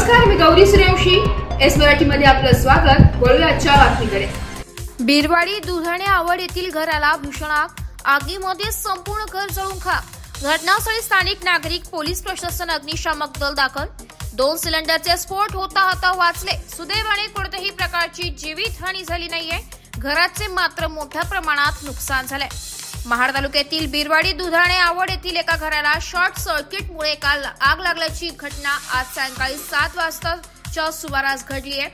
नमस्कार, मी गौरी सूर्यवंशी. एस मराठी मध्ये आपलं स्वागत. वळूया आजच्या बातमीकडे. बिरवाडी दुधाणे आवड येथील घराला भीषण आग. आगीमध्ये संपूर्ण घर जळून खाक. घटनास्थळी स्थानिक नागरिक, पोलीस प्रशासन, अग्निशामक दल दाखल. 2 सिलेंडरचे स्फोट होता वाचले. सुदैवाने कोणत्याही प्रकारची जीवितहानी झाली नाहीये. घराचे मात्र मोठ्या प्रमाणात नुकसान झाले. महाड तालुक्यातील बिरवाडी दुधाणे आवड येथील एका घराला शॉर्ट सर्किटमुळे काल आग लागल्याची घटना आज सायंकाळी 7 वाजताच्या सुमारास घडली आहे.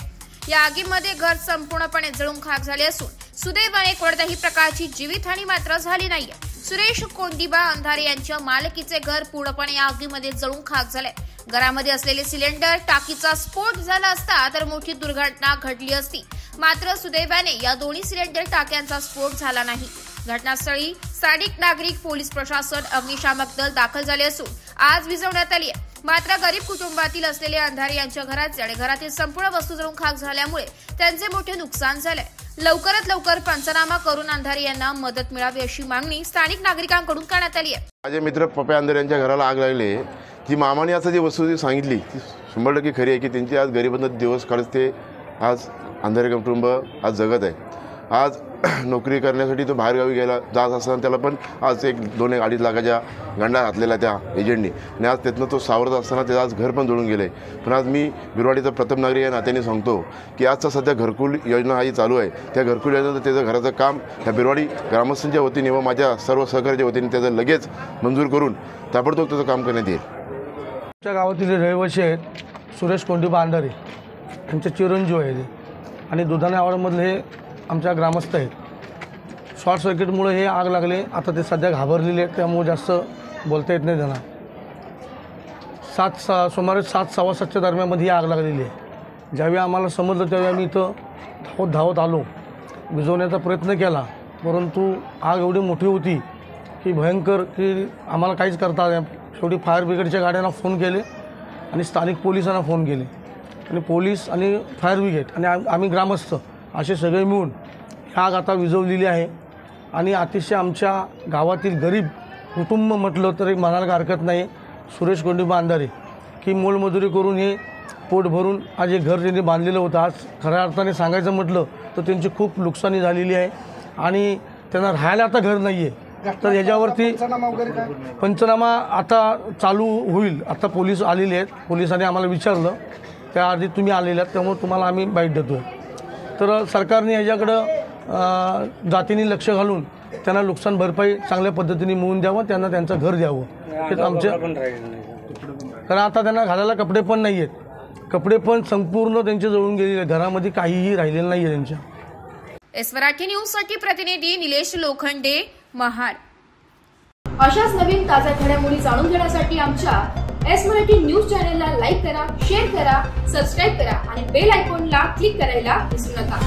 या आगीमध्ये घर संपूर्णपणे जळून खाक झाले असून सुदैवाने कोणत्याही प्रकारची जीवितहानी मात्र झाली नाहीये. सुरेश कोंडिबा अंधारे यांच्या मालकीचे घर पूर्णपणे या आगीमध्ये जळून खाक झाले. घरामध्ये असलेले सिलेंडर टाकीचा स्फोट झाला असता तर मोठी दुर्घटना घडली असती. मात्र सुदैवाने या दोन्ही सिलेंडर टाक्यांचा स्फोट झाला नाही. घटनास्थळी स्थानिक नागरिक, पोलीस प्रशासन, अग्निशामक दल दाखल झाले असून आज विझवण्यात आली आहे. मात्र गरीब कुटुंबातील असलेले अंधारे यांच्या घराचे आणि घरातील संपूर्ण वस्तू जळून खाक झाल्यामुळे त्यांचे मोठे नुकसान झाले. लवकरात लवकर पंचनामा करून अंधारे यांना मदत मिळावी अशी मागणी स्थानिक नागरिकांकडून करण्यात आली आहे. माझे मित्र पप्या अंधारे यांच्या घराला आग लागली. जी मामाने असं जी वस्तू सांगितली ती 100% खरी आहे की त्यांची आज गरिबीतून दिवस काढत ते आज अंधारे कुटुंब आज जगत आहे. आज नोकरी करण्यासाठी तो बाहेरगावी गेला जात असताना त्याला पण आज 1-2-2.5 लाखाच्या गांडा घातलेला त्या एजंटनी आणि आज त्यातनं तो सावरत असताना त्याचं आज घर पण जोडून गेलं आहे. पण आज मी बिरवाडीचा प्रथम नागरिक या नात्याने सांगतो की आजचा सध्या घरकुल योजना ही चालू आहे. त्या घरकुल योजनेचं त्याचं घराचं काम त्या बिरवाडी ग्रामस्थांच्या वतीने व माझ्या सर्व सहकार्याच्या वतीने त्याचं लगेच मंजूर करून ताबडतोब त्याचं काम करण्यात येईल. आमच्या गावातील रहिवासी आहेत सुरेश कोंडिबा अंधारे, त्यांचे चिरंजीव आहे आणि दुधाणे आवडमधले हे आमच्या ग्रामस्थ आहेत. शॉर्ट सर्किटमुळे हे आग लागले. आता ते सध्या घाबरलेले आहेत, त्यामुळे जास्त बोलता येत नाही त्यांना. सुमारे 7-7:15च्या दरम्यानमध्ये ही आग लागलेली आहे. ज्यावेळी आम्हाला समजलं त्यावेळी आम्ही इथं धावत आलो, विझवण्याचा प्रयत्न केला. परंतु आग एवढी मोठी होती की भयंकर की आम्हाला काहीच करता आलं. शेवटी फायर ब्रिगेडच्या गाड्यांना फोन केले आणि स्थानिक पोलिसांना फोन केले आणि पोलीस आणि फायर ब्रिगेड आणि आम्ही ग्रामस्थ असे सगळे मिळून ही आग आता विझवलेली आहे. आणि अतिशय आमच्या गावातील गरीब कुटुंब म्हटलं तरी म्हणायला हरकत नाही. सुरेश कोंडिबा अंधारे की मोलमजुरी करून हे पोट भरून आज हे घर त्यांनी बांधलेलं होतं. आज खऱ्या अर्थाने सांगायचं म्हटलं तर त्यांची खूप नुकसानी झालेली आहे आणि त्यांना राहायला आता घर नाही आहे. तर याच्यावरती पंचनामा आता चालू होईल. आता पोलीस आलेले आहेत. पोलिसांनी आम्हाला विचारलं, त्याआधी तुम्ही आलेले आहेत त्यामुळे तुम्हाला आम्ही बाईट देतो. तर सरकारने याच्याकडं जातीने लक्ष घालून त्यांना नुकसान भरपाई चांगल्या पद्धतीने मिळवून द्यावं, त्यांना त्यांचं घर द्यावं. हे आमच्या कारण आता त्यांना घालायला कपडे पण नाही आहेत. कपडे पण संपूर्ण त्यांचे जळून गेलेले आहेत. घरामध्ये काहीही राहिलेलं नाही आहे त्यांच्या. एस मराठी न्यूजसाठी प्रतिनिधी निलेश लोखंडे, महाड. अशाच नवीन ताज्या घडामोडी जाणून घेण्यासाठी आमच्या एस मराठी न्यूज चॅनलला लाईक करा, शेअर करा, सबस्क्राईब करा आणि बेल आयकॉनला क्लिक करायला विसरू नका.